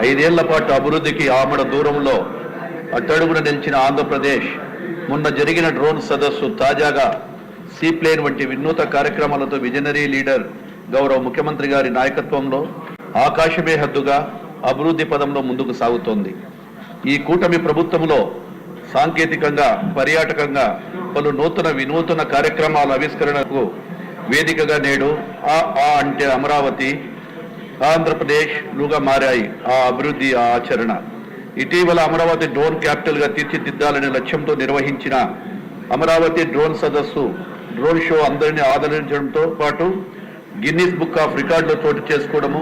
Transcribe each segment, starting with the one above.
ఐదేళ్ల పాటు అభివృద్ధికి ఆమడ దూరంలో అట్టడుగున నిలిచిన ఆంధ్రప్రదేశ్ మొన్న జరిగిన డ్రోన్ సదస్సు తాజాగా సీప్లేన్ వంటి వినూత్న కార్యక్రమాలతో విజనరీ లీడర్ గౌరవ ముఖ్యమంత్రి గారి నాయకత్వంలో ఆకాశమే హద్దుగా అభివృద్ధి పదంలో ముందుకు సాగుతోంది. ఈ కూటమి ప్రభుత్వంలో సాంకేతికంగా పర్యాటకంగా పలు వినూత్న కార్యక్రమాల ఆవిష్కరణకు వేదికగా నేడు అంటే అమరావతి ఆంధ్రప్రదేశ్లుగా మారాయి. ఆ అభివృద్ధి ఆచరణ ఇటీవల అమరావతి డ్రోన్ క్యాపిటల్ గా తీర్చిదిద్దాలనే లక్ష్యంతో నిర్వహించిన అమరావతి డ్రోన్ సదస్సు డ్రోన్ షో అందరినీ ఆదరించడంతో పాటు గిన్నీస్ బుక్ ఆఫ్ రికార్డులో చోటు చేసుకోవడము,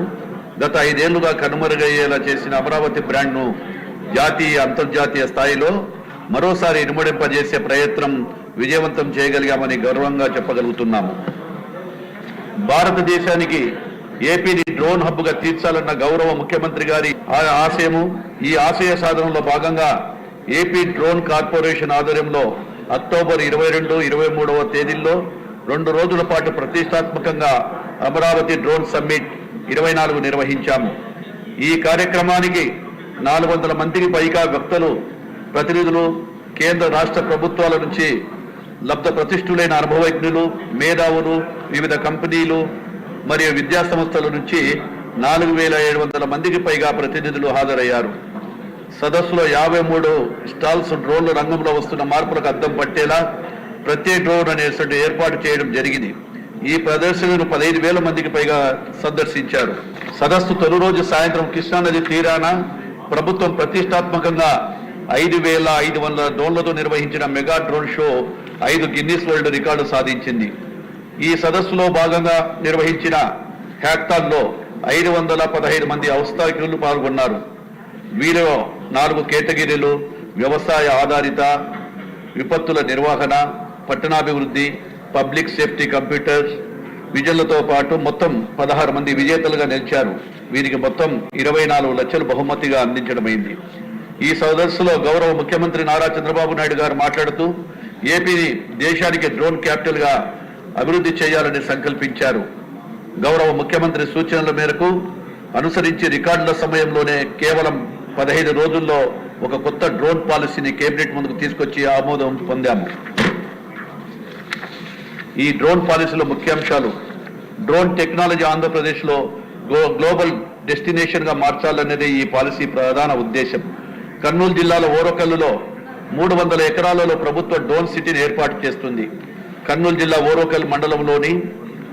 గత 5 ఏళ్లుగా కనుమరుగయ్యేలా చేసిన అమరావతి బ్రాండ్ను జాతీయ అంతర్జాతీయ స్థాయిలో మరోసారి ఇనుమడింపజేసే ప్రయత్నం విజయవంతం చేయగలిగామని గర్వంగా చెప్పగలుగుతున్నాము. భారతదేశానికి ఏపీని డ్రోన్ హబ్ గా తీర్చాలన్న గౌరవ ముఖ్యమంత్రి గారి ఆశయము, ఈ ఆశయ సాధనలో భాగంగా ఏపీ డ్రోన్ కార్పొరేషన్ ఆధ్వర్యంలో అక్టోబర్ 22, 23వ తేదీల్లో 2 రోజుల పాటు ప్రతిష్టాత్మకంగా అమరావతి డ్రోన్ సమ్మిట్ 24 నిర్వహించాము. ఈ కార్యక్రమానికి 400 మందికి పైగా వ్యక్తులు, ప్రతినిధులు, కేంద్ర రాష్ట్ర ప్రభుత్వాల నుంచి లబ్ధ ప్రతిష్ఠులైన అనుభవజ్ఞులు, మేధావులు, వివిధ కంపెనీలు మరియు విద్యా సంస్థల నుంచి 4700 మందికి పైగా ప్రతినిధులు హాజరయ్యారు. సదస్సులో 53 స్టాల్స్ డ్రోన్ల రంగంలో వస్తున్న మార్పులకు అద్దం పట్టేలా ప్రత్యేక డ్రోన్ అనే ఏర్పాటు చేయడం జరిగింది. ఈ ప్రదర్శనను 15,000 మందికి పైగా సందర్శించారు. సదస్సు తొలి రోజు సాయంత్రం కృష్ణానది తీరాన ప్రభుత్వం ప్రతిష్టాత్మకంగా 5,500 డ్రోన్లతో నిర్వహించిన mega drone show 5 Guinness world record సాధించింది. ఈ సదస్సులో భాగంగా నిర్వహించిన హ్యాక్థాన్లో 515 మంది ఔత్సాహికులు పాల్గొన్నారు. వీరిలో 4 కేటగిరీలు: వ్యవసాయ ఆధారిత, విపత్తుల నిర్వహణ, పట్టణాభివృద్ధి, పబ్లిక్ సేఫ్టీ, కంప్యూటర్స్, విజన్లతో పాటు మొత్తం 16 మంది విజేతలుగా నిలిచారు. వీరికి మొత్తం 24 లక్షలు బహుమతిగా అందించడమైంది. ఈ సదస్సులో గౌరవ ముఖ్యమంత్రి నారా చంద్రబాబు నాయుడు గారు మాట్లాడుతూ ఏపీని దేశానికి డ్రోన్ క్యాపిటల్ గా అభివృద్ధి చేయాలని సంకల్పించారు. గౌరవ ముఖ్యమంత్రి సూచనల మేరకు అనుసరించి రికార్డుల సమయంలోనే కేవలం 15 రోజుల్లో ఒక కొత్త డ్రోన్ పాలసీని కేబినెట్ ముందుకు తీసుకొచ్చి ఆమోదం పొందాము. ఈ డ్రోన్ పాలసీలో ముఖ్యాంశాలు: డ్రోన్ టెక్నాలజీ ఆంధ్రప్రదేశ్లో గ్లోబల్ డెస్టినేషన్ గా మార్చాలనేది ఈ పాలసీ ప్రధాన ఉద్దేశం. కర్నూలు జిల్లాలో ఓరకల్లులో 300 ఎకరాలలో ప్రభుత్వ డ్రోన్ సిటీని ఏర్పాటు చేస్తుంది. కర్నూలు జిల్లా ఓరోకల్ మండలంలోని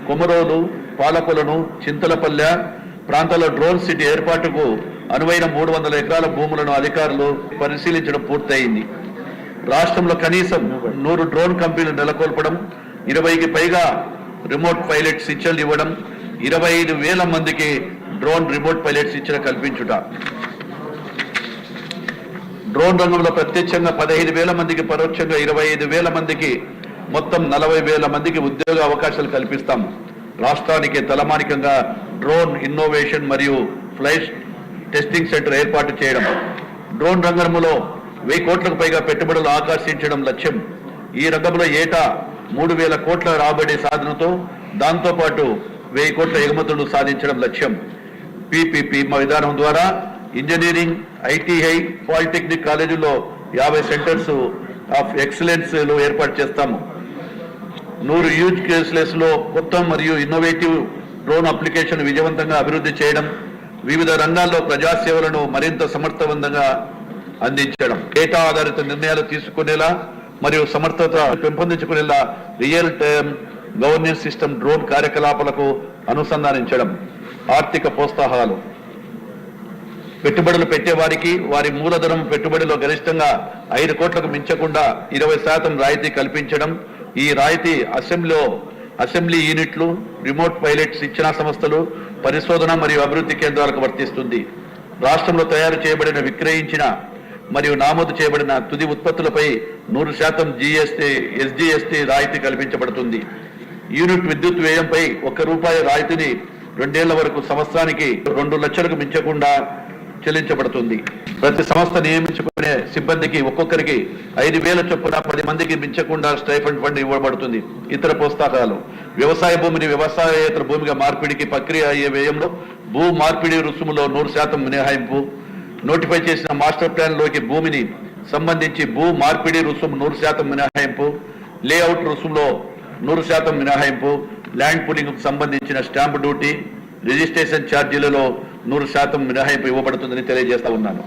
కొమరోలు, పాలకొలను, చింతలపల్లె ప్రాంతాల్లో డ్రోన్ సిటీ ఏర్పాటుకు అనువైన 300 ఎకరాల భూములను అధికారులు పరిశీలించడం పూర్తయింది. రాష్ట్రంలో కనీసం 100 డ్రోన్ కంపెనీలు నెలకొల్పడం, 20కి పైగా రిమోట్ పైలట్ శిక్షణలు ఇవ్వడం, 25,000 మందికి డ్రోన్ రిమోట్ పైలట్ శిక్షణ కల్పించుట, డ్రోన్ రంగంలో ప్రత్యక్షంగా 15,000 మందికి, పరోక్షంగా 25,000 మందికి, మొత్తం 40,000 మందికి ఉద్యోగ అవకాశాలు కల్పిస్తాం. రాష్ట్రానికి తలమానికంగా డ్రోన్ ఇన్నోవేషన్ మరియు ఫ్లైట్ టెస్టింగ్ సెంటర్ ఏర్పాటు చేయడం, డ్రోన్ రంగంలో 1000 కోట్లకు పైగా పెట్టుబడులు ఆకర్షించడం లక్ష్యం. ఈ రంగంలో ఏటా 3,000 కోట్ల రాబడి సాధనతో దాంతోపాటు 1000 కోట్ల ఎగుమతులు సాధించడం లక్ష్యం. పీపీపీ విధానం ద్వారా ఇంజనీరింగ్, ఐటీఐ, పాలిటెక్నిక్ కాలేజీల్లో 50 సెంటర్స్ ఆఫ్ ఎక్సలెన్స్ లో ఏర్పాటు చేస్తాము. 100 యూజ్ కేసెస్ లో కొత్త మరియు ఇన్నోవేటివ్ డ్రోన్ అప్లికేషన్ విజయవంతంగా అభివృద్ధి చేయడం, వివిధ రంగాల్లో ప్రజాసేవలను మరింత సమర్థవంతంగా అందించడం, డేటా ఆధారిత నిర్ణయాలు తీసుకునేలా మరియు సమర్థత పెంపొందించుకునేలా real time governance system drone కార్యకలాపాలకు అనుసంధానించడం, ఆర్థిక ప్రోత్సాహాలు, పెట్టుబడులు పెట్టేవారికి వారి మూలధనం పెట్టుబడిలో గరిష్టంగా 5 కోట్లకు మించకుండా 20% రాయితీ కల్పించడం. ఈ రాయితీ అసెంబ్లీ యూనిట్లు, రిమోట్ పైలట్ శిక్షణా సంస్థలు, పరిశోధన మరియు అభివృద్ధి కేంద్రాలకు వర్తిస్తుంది. రాష్ట్రంలో తయారు చేయబడిన, విక్రయించిన మరియు నామోదు చేయబడిన తుది ఉత్పత్తులపై 100% ఎస్జీఎస్టీ రాయితీ కల్పించబడుతుంది. యూనిట్ విద్యుత్ వ్యయంపై ₹1 రాయితీని 2 ఏళ్ల వరకు సంవత్సరానికి 2 లక్షలకు మించకుండా చెల్లించబడుతుంది. ప్రతి సంస్థ నియమించుకునే సిబ్బందికి ఒక్కొక్కరికి 5,000 చొప్పున 10 మందికి మించకుండా స్టైఫండ్ ఫండ్ ఇవ్వబడుతుంది. ఇతర ప్రోత్సాహాలు: వ్యవసాయ భూమిని వ్యవసాయేతర భూమిగా మార్పిడికి ప్రక్రియ అయ్యే వ్యయంలో భూ మార్పిడి రుసుములో 100% మినహాయింపు, నోటిఫై చేసిన మాస్టర్ ప్లాన్ లోకి భూమిని సంబంధించి భూ మార్పిడి రుసుము 100% మినహాయింపు, లేఅవుట్ రుసుములో 100% మినహాయింపు, ల్యాండ్ పూలింగ్ కు సంబంధించిన స్టాంప్ డ్యూటీ, రిజిస్ట్రేషన్ ఛార్జీలలో 100% మినహాయింపు ఇవ్వబడుతుందని తెలియజేస్తా ఉన్నాను.